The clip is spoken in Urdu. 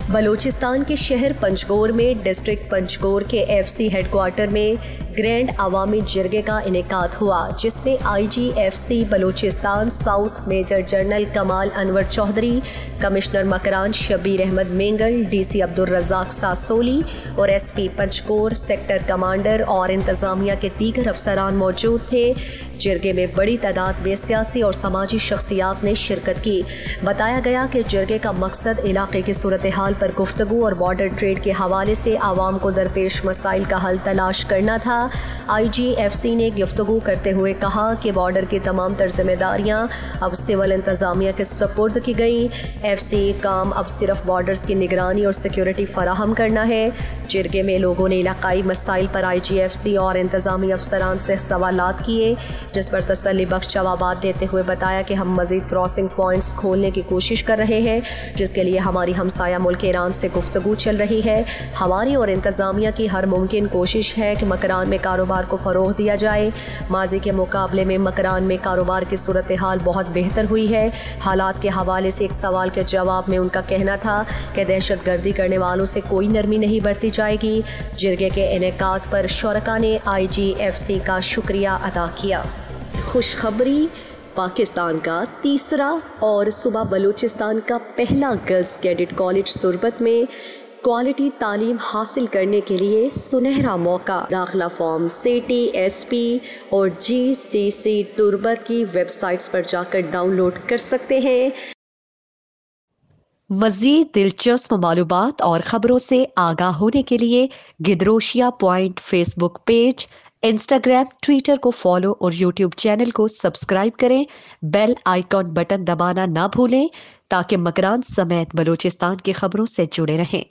بلوچستان کے شہر پنجگور میں ڈسٹرکٹ پنجگور کے ایف سی ہیڈ کوارٹر میں گرینڈ عوامی جرگے کا انعقاد ہوا، جس میں I G F C Balochistan south major general Kamal Anwar Chaudhry, commissioner Makran Shabbir Ahmed Mengal, D C Abdulrazzaq Sasoli اور S P Panjgur sector commander اور انتظامیہ کے دیگر افسران موجود تھے۔ جرگے میں بڑی تعداد میں سیاسی اور سماجی شخصیات نے شرکت کی۔ بتایا گیا کہ جرگے کا مقصد علاقے کی صورتحال پر گفتگو اور بارڈر ٹریڈ کے حوالے سے عوام کو درپیش مسائل کا حل تلاش کرنا تھا۔ آئی جی ایف سی نے گفتگو کرتے ہوئے کہا کہ بارڈر کی تمام تر ذمہ داریاں اب سول انتظامیہ کے سپرد کی گئیں۔ ایف سی کام اب صرف بارڈرز کی نگرانی اور سیکیورٹی فراہم کرنا ہے۔ جرگے میں لوگوں نے علاقائی مسائل پر آئی جی ایف سی اور انتظامی افسران سے سوالات کیے، جس پر تسلی بخش جوابات دیتے ہوئے بتایا کہ ہم مزید کراسنگ پوائنٹس کھولنے کی کوشش کر رہے ہیں، جس کے لیے ہماری ہمسایہ ملک ایران سے گفتگو چل رہی ہے۔ ہماری اور انتظامیہ کی ہر ممکن کوشش ہے کہ مکران میں کاروبار کو فروغ دیا جائے۔ ماضی کے مقابلے میں مکران میں کاروبار کی صورتحال بہت بہتر ہوئی ہے۔ حالات کے حوالے سے ایک سوال کے جواب میں ان کا کہنا تھا کہ دہشت گردی کرنے والوں سے کوئی نرمی نہیں برتی جائے گی۔ جرگے کے انعقاد پر شرکاء نے آئی جی ایف سی کا شکریہ ادا کیا۔ خوشخبری، پاکستان کا تیسرا اور صوبہ بلوچستان کا پہلا گرلز کیڈٹ کالج تربت میں کوالٹی تعلیم حاصل کرنے کے لیے سنہرا موقع۔ داخلہ فارم سیٹی، ایس پی اور جی سی سی تربت کی ویب سائٹس پر جا کر ڈاؤن لوڈ کر سکتے ہیں۔ مزید دلچسپ معلومات اور خبروں سے آگاہ ہونے کے لیے Gedrosia point Facebook page, Instagram, Twitter کو فالو اور یوٹیوب چینل کو سبسکرائب کریں۔ بیل آئیکن بٹن دبانا نہ بھولیں تاکہ مکران سمیت بلوچستان کی خبروں سے جڑے رہیں۔